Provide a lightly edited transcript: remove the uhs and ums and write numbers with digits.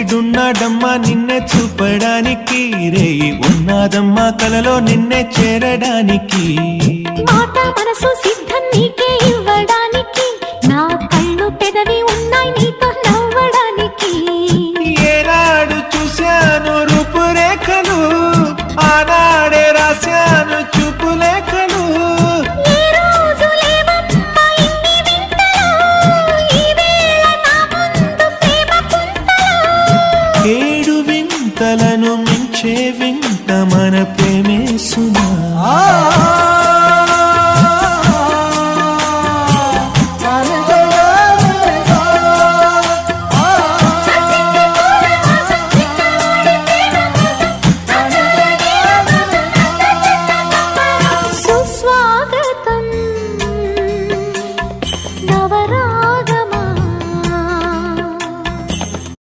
సూర్యుడున్నాడమ్మా నిన్నే చూపడానికి, రేయి ఉన్నాదమ్మా కలలో నిన్నే చేరడానికి. మాట మనసు సిద్ధం నీకే ఇవ్వడానికి, నా కళ్ళు పెదవి ఉన్నాయి నీతో నవ్వడానికి. ఏనాడు చూశాను రూపురేఖలు, ఆనాడే రాశాను చూపులేఖలు. ఏ రోజు లేవమ్మా ఇన్ని వింతలు, ఈ వేళ నా ముందు ప్రేమ పుంతలు. ఏడు వింతలను మించే వింత మన ప్రేమే